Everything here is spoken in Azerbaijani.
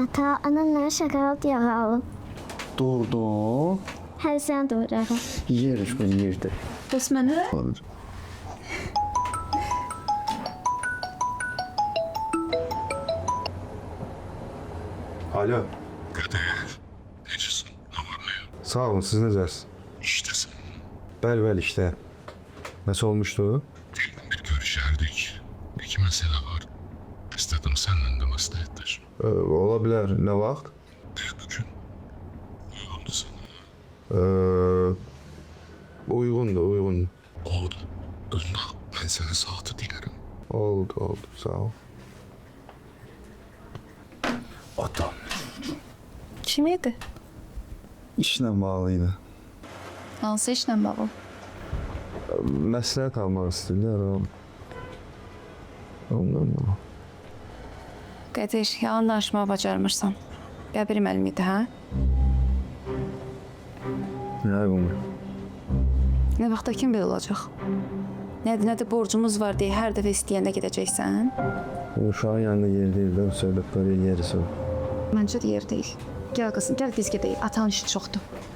Ata, ananla şokolad yağı alıb. Doğru. Hər sən doğrayaq. Yeriz bunu yerdə. Bəs mənə? Alır. Alo. Kader, necəsin? Nə var nə yox? Sağ olun, siz necəsiniz? İşdəsən. Bəli, işte. Nəsə olmuşdu? Deyildim bir görüşərdik. İki məsələ var. İstədim səndən də məsləhətləş. Ola bilər. Nə vaxt? Bugün uyğundur sana. Uyğundur, uyğun. Oldu. Özünə mən sənə saatı deyərəm. Oldu, sağ ol. Adam. Kim idi? İşlə bağlıydı. Hansı işlə bağlı? Məsləhət almaq istəyirlər. Ondan mı? Qədir, yalan danışmağı bacarmırsan. Qəbir müəllim idi, hə? Nə bu? Nə vaxta kim belə olacaq? Nədir borcumuz var deyə hər dəfə istəyəndə gedəcəksən? Uşağın yanında yer deyil də, söhbətləri yerisə. Məncə də yer deyil. Gəl qızım, gəl biz gedək. Atan işi çoxdur.